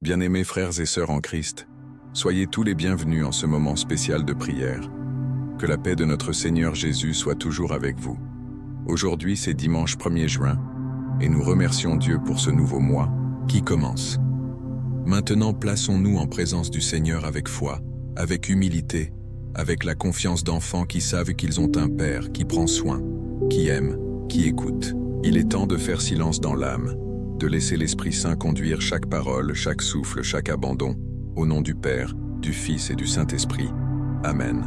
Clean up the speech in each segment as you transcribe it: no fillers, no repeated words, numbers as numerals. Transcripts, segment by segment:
Bien-aimés frères et sœurs en Christ, soyez tous les bienvenus en ce moment spécial de prière. Que la paix de notre Seigneur Jésus soit toujours avec vous. Aujourd'hui, c'est dimanche 1er juin, et nous remercions Dieu pour ce nouveau mois qui commence. Maintenant, plaçons-nous en présence du Seigneur avec foi, avec humilité, avec la confiance d'enfants qui savent qu'ils ont un Père qui prend soin, qui aime, qui écoute. Il est temps de faire silence dans l'âme, de laisser l'Esprit Saint conduire chaque parole, chaque souffle, chaque abandon, au nom du Père, du Fils et du Saint-Esprit. Amen.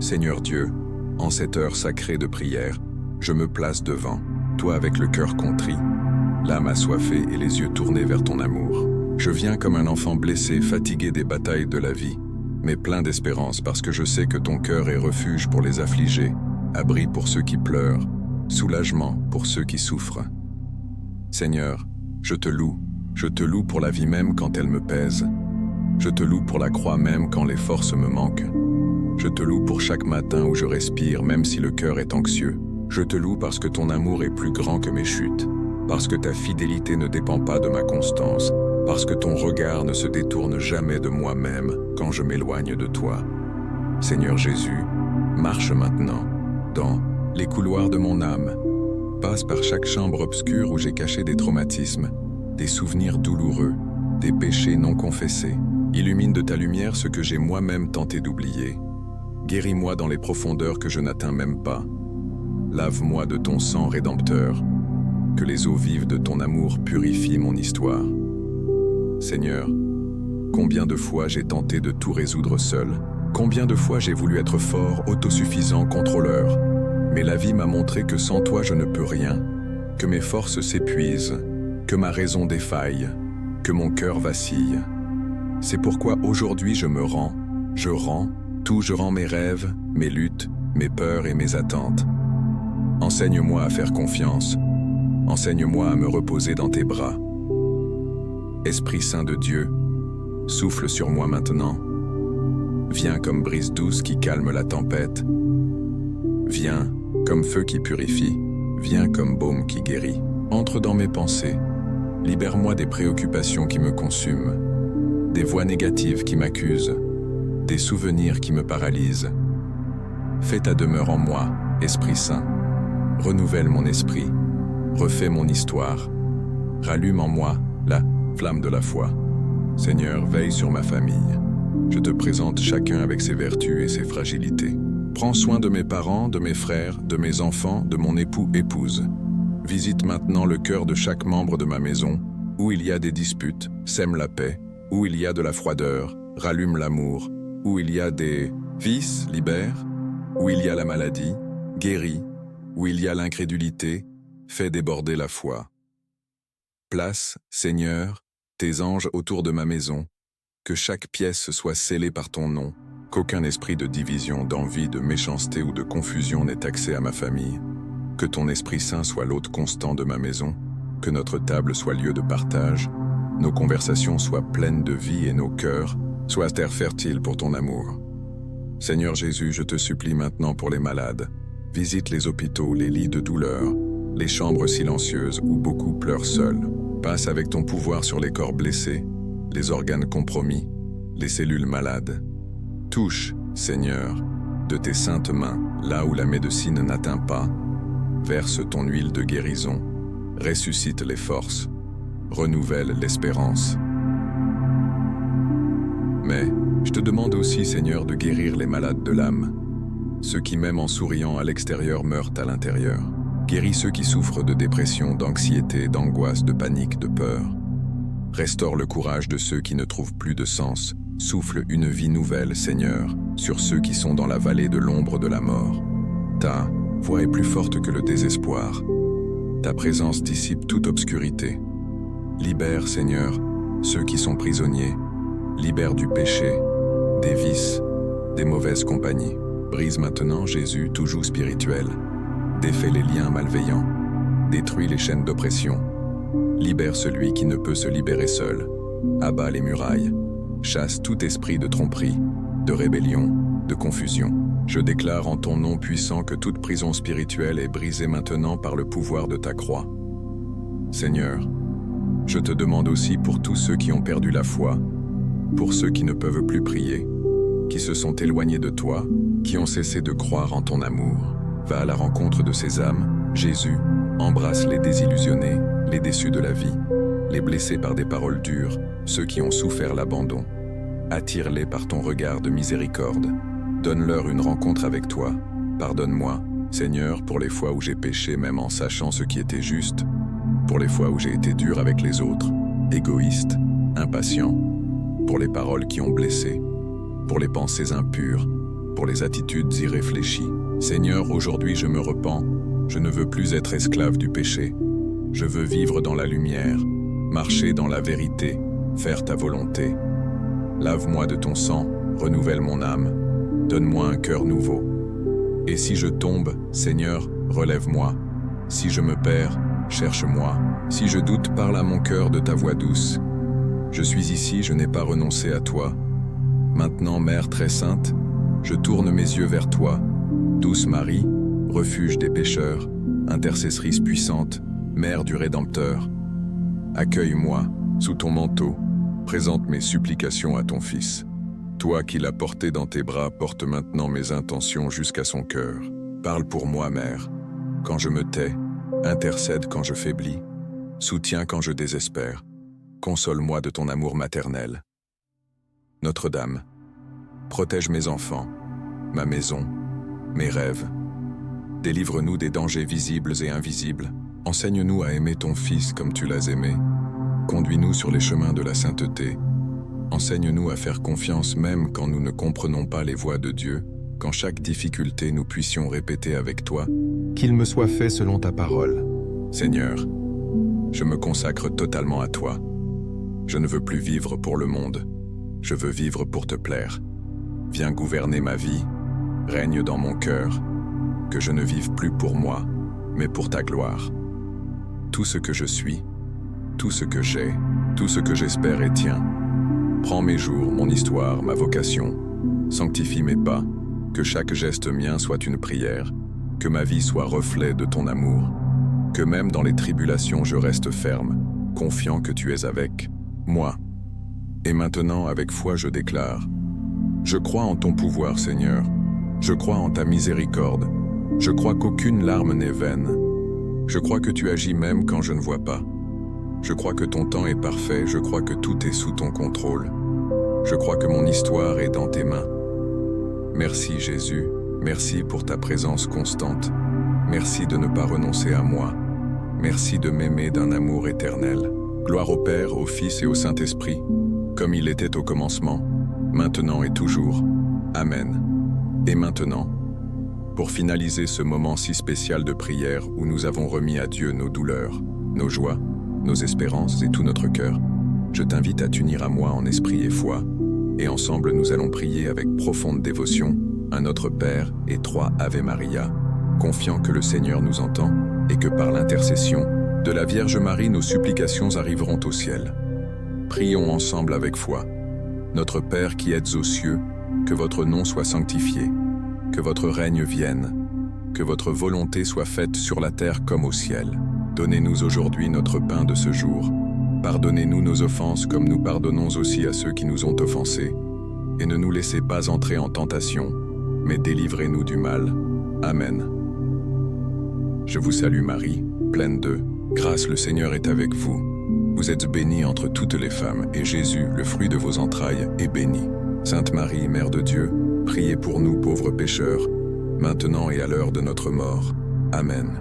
Seigneur Dieu, en cette heure sacrée de prière, je me place devant, toi avec le cœur contrit, l'âme assoiffée et les yeux tournés vers ton amour. Je viens comme un enfant blessé, fatigué des batailles de la vie, mais plein d'espérance parce que je sais que ton cœur est refuge pour les affligés, abri pour ceux qui pleurent, soulagement pour ceux qui souffrent. Seigneur, je te loue pour la vie même quand elle me pèse. Je te loue pour la croix même quand les forces me manquent. Je te loue pour chaque matin où je respire, même si le cœur est anxieux. Je te loue parce que ton amour est plus grand que mes chutes, parce que ta fidélité ne dépend pas de ma constance, parce que ton regard ne se détourne jamais de moi-même quand je m'éloigne de toi. Seigneur Jésus, marche maintenant dans les couloirs de mon âme. Passe par chaque chambre obscure où j'ai caché des traumatismes, des souvenirs douloureux, des péchés non confessés. Illumine de ta lumière ce que j'ai moi-même tenté d'oublier. Guéris-moi dans les profondeurs que je n'atteins même pas. Lave-moi de ton sang rédempteur. Que les eaux vives de ton amour purifient mon histoire. Seigneur, combien de fois j'ai tenté de tout résoudre seul. Combien de fois j'ai voulu être fort, autosuffisant, contrôleur. Mais la vie m'a montré que sans toi je ne peux rien, que mes forces s'épuisent, que ma raison défaille, que mon cœur vacille. C'est pourquoi aujourd'hui je rends tout, je rends mes rêves, mes luttes, mes peurs et mes attentes. Enseigne-moi à faire confiance, enseigne-moi à me reposer dans tes bras. Esprit Saint de Dieu, souffle sur moi maintenant. Viens comme brise douce qui calme la tempête. Viens comme feu qui purifie, viens comme baume qui guérit. Entre dans mes pensées, libère-moi des préoccupations qui me consument, des voix négatives qui m'accusent, des souvenirs qui me paralysent. Fais ta demeure en moi, Esprit Saint. Renouvelle mon esprit, refais mon histoire. Rallume en moi la flamme de la foi. Seigneur, veille sur ma famille. Je te présente chacun avec ses vertus et ses fragilités. Prends soin de mes parents, de mes frères, de mes enfants, de mon époux-épouse. Visite maintenant le cœur de chaque membre de ma maison. Où il y a des disputes, sème la paix. Où il y a de la froideur, rallume l'amour. Où il y a des vices, libère. Où il y a la maladie, guéris. Où il y a l'incrédulité, fais déborder la foi. Place, Seigneur, tes anges autour de ma maison. Que chaque pièce soit scellée par ton nom. Qu'aucun esprit de division, d'envie, de méchanceté ou de confusion n'ait accès à ma famille. Que ton Esprit Saint soit l'hôte constant de ma maison. Que notre table soit lieu de partage. Nos conversations soient pleines de vie et nos cœurs soient terre fertile pour ton amour. Seigneur Jésus, je te supplie maintenant pour les malades. Visite les hôpitaux, les lits de douleur, les chambres silencieuses où beaucoup pleurent seuls. Passe avec ton pouvoir sur les corps blessés, les organes compromis, les cellules malades. Touche, Seigneur, de tes saintes mains, là où la médecine n'atteint pas. Verse ton huile de guérison, ressuscite les forces, renouvelle l'espérance. Mais je te demande aussi, Seigneur, de guérir les malades de l'âme, ceux qui même en souriant à l'extérieur meurent à l'intérieur. Guéris ceux qui souffrent de dépression, d'anxiété, d'angoisse, de panique, de peur. Restaure le courage de ceux qui ne trouvent plus de sens. Souffle une vie nouvelle, Seigneur, sur ceux qui sont dans la vallée de l'ombre de la mort. Ta voix est plus forte que le désespoir. Ta présence dissipe toute obscurité. Libère, Seigneur, ceux qui sont prisonniers. Libère du péché, des vices, des mauvaises compagnies. Brise maintenant, Jésus, tout joug spirituel. Défais les liens malveillants. Détruis les chaînes d'oppression. Libère celui qui ne peut se libérer seul. Abat les murailles. Chasse tout esprit de tromperie, de rébellion, de confusion. Je déclare en ton nom puissant que toute prison spirituelle est brisée maintenant par le pouvoir de ta croix. Seigneur, Je te demande aussi pour tous ceux qui ont perdu la foi, pour ceux qui ne peuvent plus prier, qui se sont éloignés de toi, qui ont cessé de croire en ton amour. Va à la rencontre de ces âmes. Jésus, embrasse les désillusionnés, les déçus de la vie, les blessés par des paroles dures, ceux qui ont souffert l'abandon. Attire-les par ton regard de miséricorde. Donne-leur une rencontre avec toi. Pardonne-moi, Seigneur, pour les fois où j'ai péché même en sachant ce qui était juste, pour les fois où j'ai été dur avec les autres, égoïste, impatient, pour les paroles qui ont blessé, pour les pensées impures, pour les attitudes irréfléchies. Seigneur, aujourd'hui je me repens, je ne veux plus être esclave du péché. Je veux vivre dans la lumière, marcher dans la vérité, faire ta volonté. Lave-moi de ton sang, renouvelle mon âme, donne-moi un cœur nouveau. Et si je tombe, Seigneur, relève-moi. Si je me perds, cherche-moi. Si je doute, parle à mon cœur de ta voix douce. Je suis ici, je n'ai pas renoncé à toi. Maintenant, Mère très sainte, je tourne mes yeux vers toi. Douce Marie, refuge des pécheurs, intercessrice puissante, Mère du Rédempteur. Accueille-moi sous ton manteau, présente mes supplications à ton Fils. Toi qui l'as porté dans tes bras, porte maintenant mes intentions jusqu'à son cœur. Parle pour moi, Mère, quand je me tais, intercède quand je faiblis, soutiens quand je désespère, console-moi de ton amour maternel. Notre-Dame, protège mes enfants, ma maison, mes rêves. Délivre-nous des dangers visibles et invisibles. Enseigne-nous à aimer ton Fils comme tu l'as aimé. Conduis-nous sur les chemins de la sainteté. Enseigne-nous à faire confiance même quand nous ne comprenons pas les voies de Dieu, qu'en chaque difficulté nous puissions répéter avec toi « Qu'il me soit fait selon ta parole ». Seigneur, je me consacre totalement à toi. Je ne veux plus vivre pour le monde. Je veux vivre pour te plaire. Viens gouverner ma vie, règne dans mon cœur, que je ne vive plus pour moi, mais pour ta gloire. Tout ce que je suis, tout ce que j'ai, tout ce que j'espère est tien. Prends mes jours, mon histoire, ma vocation. Sanctifie mes pas, que chaque geste mien soit une prière, que ma vie soit reflet de ton amour, que même dans les tribulations je reste ferme, confiant que tu es avec moi. Et maintenant, avec foi, je déclare, je crois en ton pouvoir, Seigneur, je crois en ta miséricorde, je crois qu'aucune larme n'est vaine, je crois que tu agis même quand je ne vois pas. Je crois que ton temps est parfait, je crois que tout est sous ton contrôle. Je crois que mon histoire est dans tes mains. Merci Jésus, merci pour ta présence constante. Merci de ne pas renoncer à moi. Merci de m'aimer d'un amour éternel. Gloire au Père, au Fils et au Saint-Esprit, comme il était au commencement, maintenant et toujours. Amen. Et maintenant, pour finaliser ce moment si spécial de prière où nous avons remis à Dieu nos douleurs, nos joies, nos espérances et tout notre cœur, je t'invite à t'unir à moi en esprit et foi, et ensemble nous allons prier avec profonde dévotion un Notre Père et 3 Ave Maria, confiant que le Seigneur nous entend et que par l'intercession de la Vierge Marie nos supplications arriveront au ciel. Prions ensemble avec foi. Notre Père qui êtes aux cieux, que votre nom soit sanctifié, que votre règne vienne, que votre volonté soit faite sur la terre comme au ciel. Donnez-nous aujourd'hui notre pain de ce jour. Pardonnez-nous nos offenses comme nous pardonnons aussi à ceux qui nous ont offensés. Et ne nous laissez pas entrer en tentation, mais délivrez-nous du mal. Amen. Je vous salue Marie, pleine de grâce, le Seigneur est avec vous. Vous êtes bénie entre toutes les femmes, et Jésus, le fruit de vos entrailles, est béni. Sainte Marie, Mère de Dieu, priez pour nous pauvres pécheurs, maintenant et à l'heure de notre mort. Amen.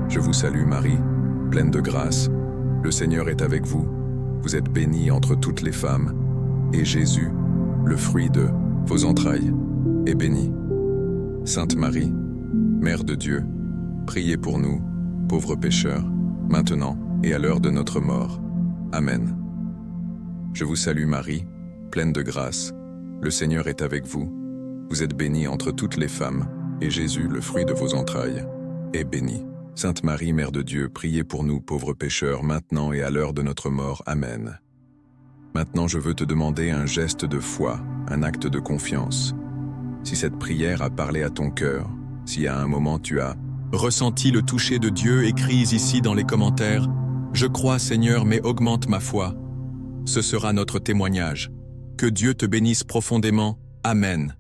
Je vous salue Marie, pleine de grâce, le Seigneur est avec vous. Vous êtes bénie entre toutes les femmes, et Jésus, le fruit de vos entrailles, est béni. Sainte Marie, Mère de Dieu, priez pour nous, pauvres pécheurs, maintenant et à l'heure de notre mort. Amen. Je vous salue Marie, pleine de grâce, le Seigneur est avec vous. Vous êtes bénie entre toutes les femmes, et Jésus, le fruit de vos entrailles, est béni. Sainte Marie, Mère de Dieu, priez pour nous pauvres pécheurs, maintenant et à l'heure de notre mort. Amen. Maintenant je veux te demander un geste de foi, un acte de confiance. Si cette prière a parlé à ton cœur, si à un moment tu as ressenti le toucher de Dieu, écris ici dans les commentaires. Je crois, Seigneur, mais augmente ma foi. Ce sera notre témoignage. Que Dieu te bénisse profondément. Amen.